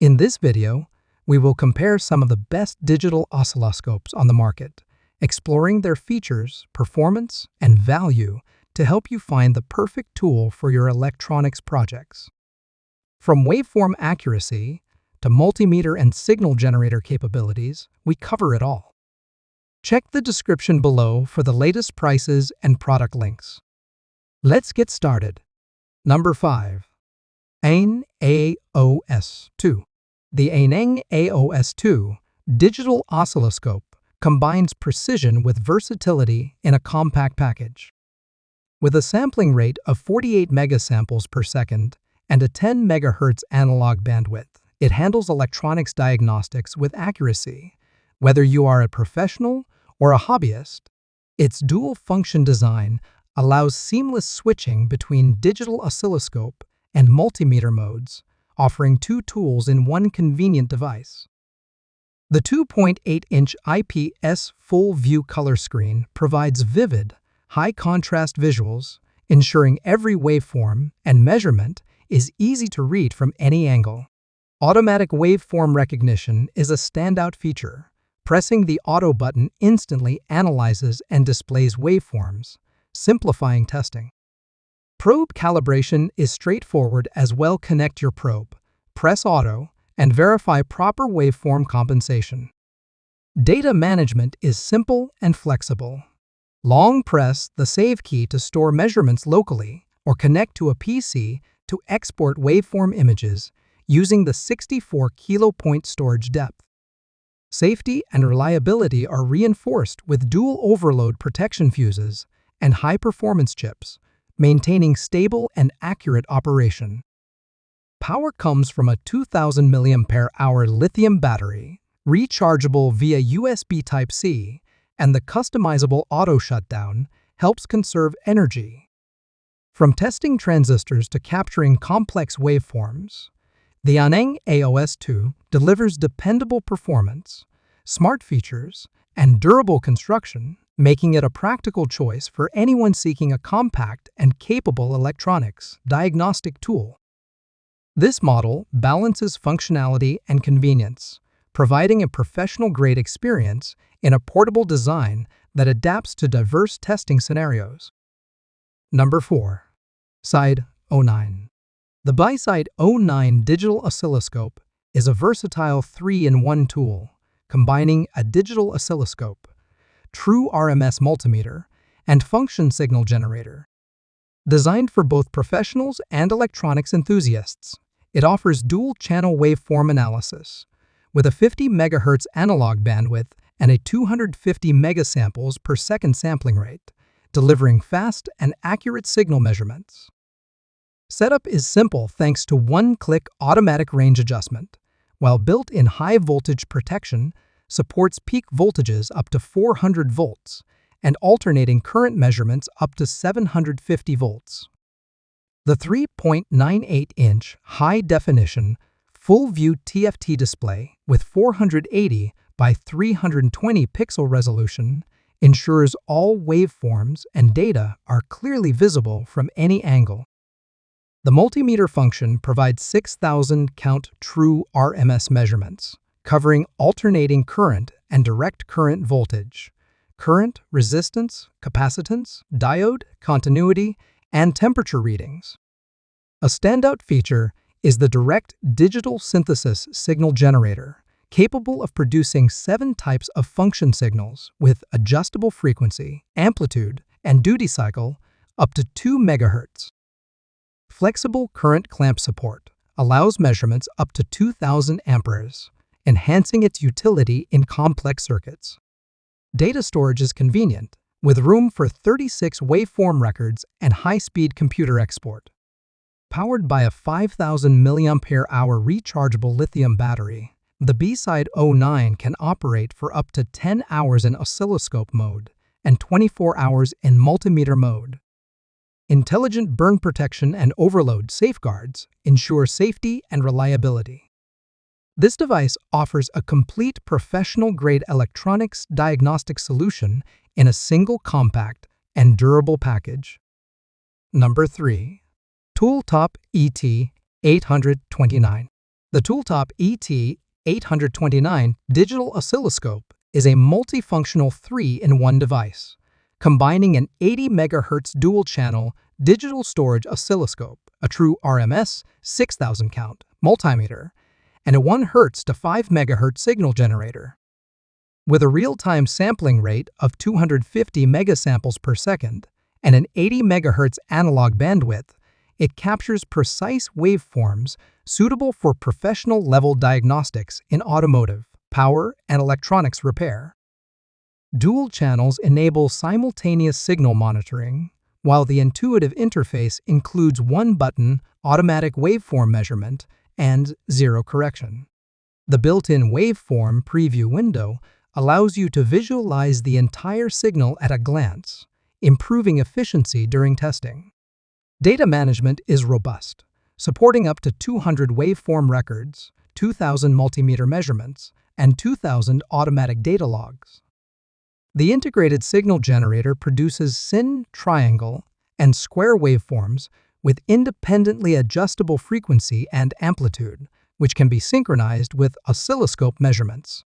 In this video, we will compare some of the best digital oscilloscopes on the market, exploring their features, performance, and value to help you find the perfect tool for your electronics projects. From waveform accuracy to multimeter and signal generator capabilities, we cover it all. Check the description below for the latest prices and product links. Let's get started. Number 5. Aneng AOS02. The Aneng AOS02 Digital Oscilloscope combines precision with versatility in a compact package. With a sampling rate of 48 megasamples per second and a 10 MHz analog bandwidth, it handles electronics diagnostics with accuracy. Whether you are a professional or a hobbyist, its dual-function design allows seamless switching between digital oscilloscope and multimeter modes, offering two tools in one convenient device. The 2.8-inch IPS full-view color screen provides vivid, high-contrast visuals, ensuring every waveform and measurement is easy to read from any angle. Automatic waveform recognition is a standout feature. Pressing the auto button instantly analyzes and displays waveforms, simplifying testing. Probe calibration is straightforward as well. Connect your probe, press auto, and verify proper waveform compensation. Data management is simple and flexible. Long press the save key to store measurements locally or connect to a PC to export waveform images using the 64 kilopoint storage depth. Safety and reliability are reinforced with dual overload protection fuses and high-performance chips, maintaining stable and accurate operation. Power comes from a 2000 mAh lithium battery, rechargeable via USB Type-C, and the customizable auto shutdown helps conserve energy. From testing transistors to capturing complex waveforms, the Aneng AOS02 delivers dependable performance, smart features, and durable construction, making it a practical choice for anyone seeking a compact and capable electronics diagnostic tool. This model balances functionality and convenience, providing a professional-grade experience in a portable design that adapts to diverse testing scenarios. Number 4. Bside O9. The Bside O9 Digital Oscilloscope is a versatile 3-in-1 tool, combining a digital oscilloscope, true RMS multimeter, and function signal generator. Designed for both professionals and electronics enthusiasts, it offers dual-channel waveform analysis, with a 50 MHz analog bandwidth and a 250 megasamples per second sampling rate, delivering fast and accurate signal measurements. Setup is simple thanks to one-click automatic range adjustment, while built-in high-voltage protection supports peak voltages up to 400 volts and alternating current measurements up to 750 volts. The 3.98-inch high-definition full-view TFT display with 480 by 320 pixel resolution ensures all waveforms and data are clearly visible from any angle. The multimeter function provides 6,000 count true RMS measurements, covering alternating current and direct current voltage, current, resistance, capacitance, diode, continuity, and temperature readings. A standout feature is the direct digital synthesis signal generator, capable of producing 7 types of function signals with adjustable frequency, amplitude, and duty cycle up to 2 MHz. Flexible current clamp support allows measurements up to 2000 amperes, enhancing its utility in complex circuits. Data storage is convenient, with room for 36 waveform records and high-speed computer export. Powered by a 5000 mAh rechargeable lithium battery, the Bside O9 can operate for up to 10 hours in oscilloscope mode and 24 hours in multimeter mode. Intelligent burn protection and overload safeguards ensure safety and reliability. This device offers a complete professional-grade electronics diagnostic solution in a single compact and durable package. Number 3. Tooltop ET829. The Tooltop ET829 Digital Oscilloscope is a multifunctional 3-in-1 device, combining an 80 MHz dual-channel digital storage oscilloscope, a true RMS 6000 count multimeter, and a 1 Hz to 5 MHz signal generator. With a real-time sampling rate of 250 megasamples per second and an 80 MHz analog bandwidth, it captures precise waveforms suitable for professional-level diagnostics in automotive, power, and electronics repair. Dual channels enable simultaneous signal monitoring, while the intuitive interface includes one-button automatic waveform measurement and zero correction. The built-in waveform preview window allows you to visualize the entire signal at a glance, improving efficiency during testing. Data management is robust, supporting up to 200 waveform records, 2,000 multimeter measurements, and 2,000 automatic data logs. The integrated signal generator produces sin, triangle, and square waveforms with independently adjustable frequency and amplitude, which can be synchronized with oscilloscope measurements.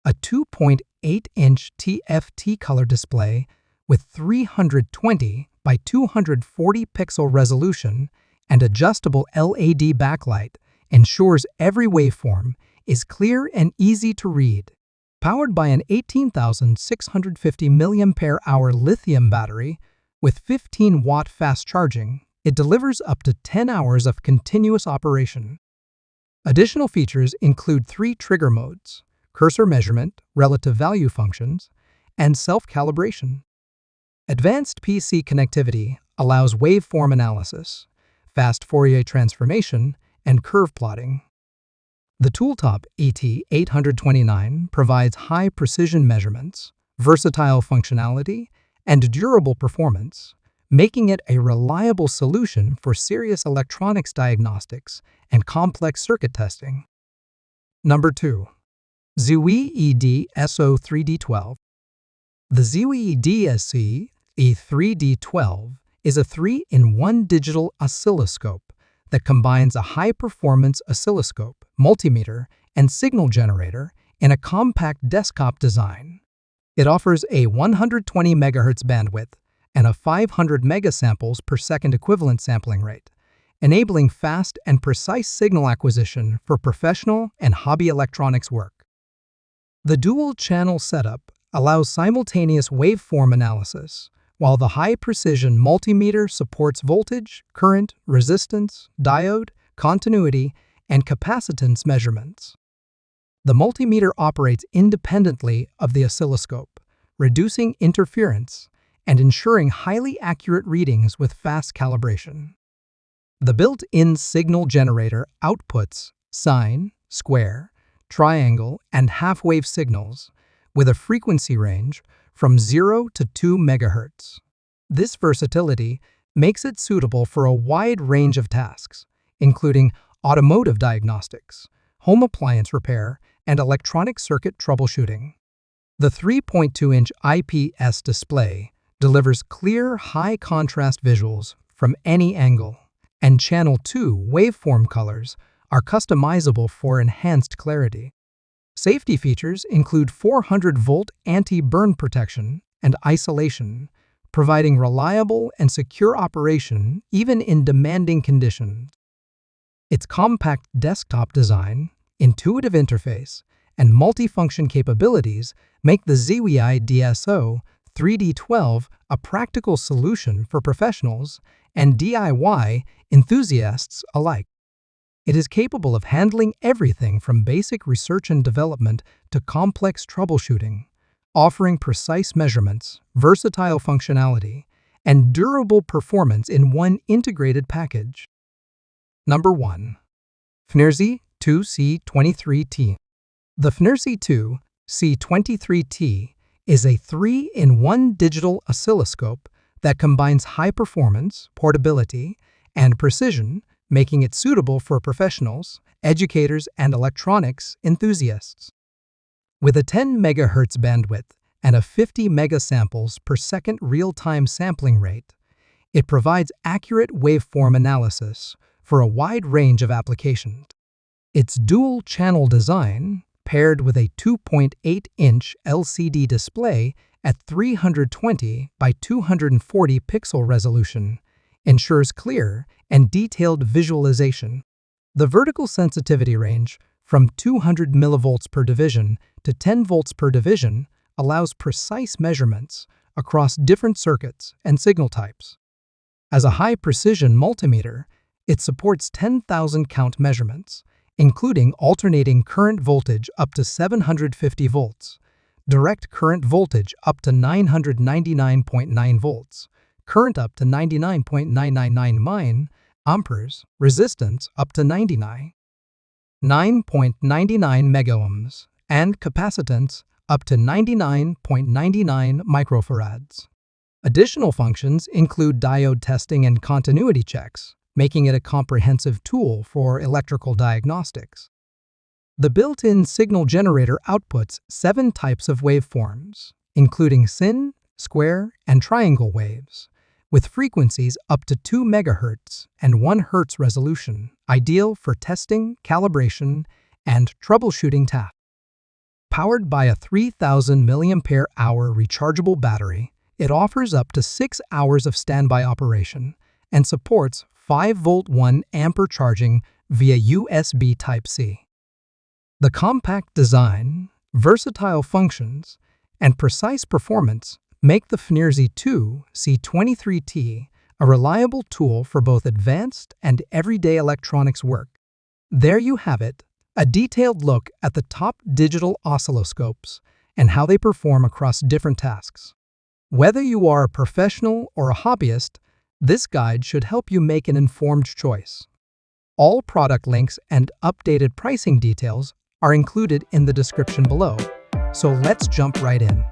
A 2.8-inch TFT color display with 320 by 240 pixel resolution and adjustable LED backlight ensures every waveform is clear and easy to read. Powered by an 18,650 mAh lithium battery with 15-watt fast charging, it delivers up to 10 hours of continuous operation. Additional features include 3 trigger modes: cursor measurement, relative value functions, and self-calibration. Advanced PC connectivity allows waveform analysis, fast Fourier transformation, and curve plotting. The Tooltop ET829 provides high-precision measurements, versatile functionality, and durable performance, making it a reliable solution for serious electronics diagnostics and complex circuit testing. Number 2. Zeeweii DSO3D12. The Zeeweii DSO3D12 is a 3-in-1 digital oscilloscope that combines a high-performance oscilloscope, multimeter, and signal generator in a compact desktop design. It offers a 120 MHz bandwidth and a 500 megasamples per second equivalent sampling rate, enabling fast and precise signal acquisition for professional and hobby electronics work. The dual-channel setup allows simultaneous waveform analysis, while the high-precision multimeter supports voltage, current, resistance, diode, continuity, and capacitance measurements. The multimeter operates independently of the oscilloscope, reducing interference and ensuring highly accurate readings with fast calibration. The built-in signal generator outputs sine, square, triangle, and half-wave signals with a frequency range from 0 to 2 MHz. This versatility makes it suitable for a wide range of tasks, including automotive diagnostics, home appliance repair, and electronic circuit troubleshooting. The 3.2-inch IPS display delivers clear, high-contrast visuals from any angle, and Channel 2 waveform colors are customizable for enhanced clarity. Safety features include 400-volt anti-burn protection and isolation, providing reliable and secure operation even in demanding conditions. Its compact desktop design, intuitive interface, and multifunction capabilities make the Zeeweii DSO3D12 a practical solution for professionals and DIY enthusiasts alike. It is capable of handling everything from basic research and development to complex troubleshooting, offering precise measurements, versatile functionality, and durable performance in one integrated package. Number 1. Fnirsi 2C23T. The Fnirsi 2C23T is a 3-in-1 digital oscilloscope that combines high performance, portability, and precision, making it suitable for professionals, educators, and electronics enthusiasts. With a 10 MHz bandwidth and a 50 megasamples per second real-time sampling rate, it provides accurate waveform analysis for a wide range of applications. Its dual-channel design, paired with a 2.8-inch LCD display at 320 by 240 pixel resolution, ensures clear and detailed visualization. The vertical sensitivity range from 200 millivolts per division to 10 volts per division allows precise measurements across different circuits and signal types. As a high-precision multimeter, it supports 10,000 count measurements, including alternating current voltage up to 750 volts, direct current voltage up to 999.9 volts, current up to 99.999 amperes, resistance up to 99.99 megohms, and capacitance up to 99.99 microfarads. Additional functions include diode testing and continuity checks, making it a comprehensive tool for electrical diagnostics. The built-in signal generator outputs 7 types of waveforms, including sin, square, and triangle waves, with frequencies up to 2 MHz and 1 Hz resolution, ideal for testing, calibration, and troubleshooting tasks. Powered by a 3,000 mAh rechargeable battery, it offers up to 6 hours of standby operation and supports 5-volt 1 A charging via USB Type-C. The compact design, versatile functions, and precise performance make the Fnirsi 2C23T a reliable tool for both advanced and everyday electronics work. There you have it, a detailed look at the top digital oscilloscopes and how they perform across different tasks. Whether you are a professional or a hobbyist, this guide should help you make an informed choice. All product links and updated pricing details are included in the description below, so let's jump right in.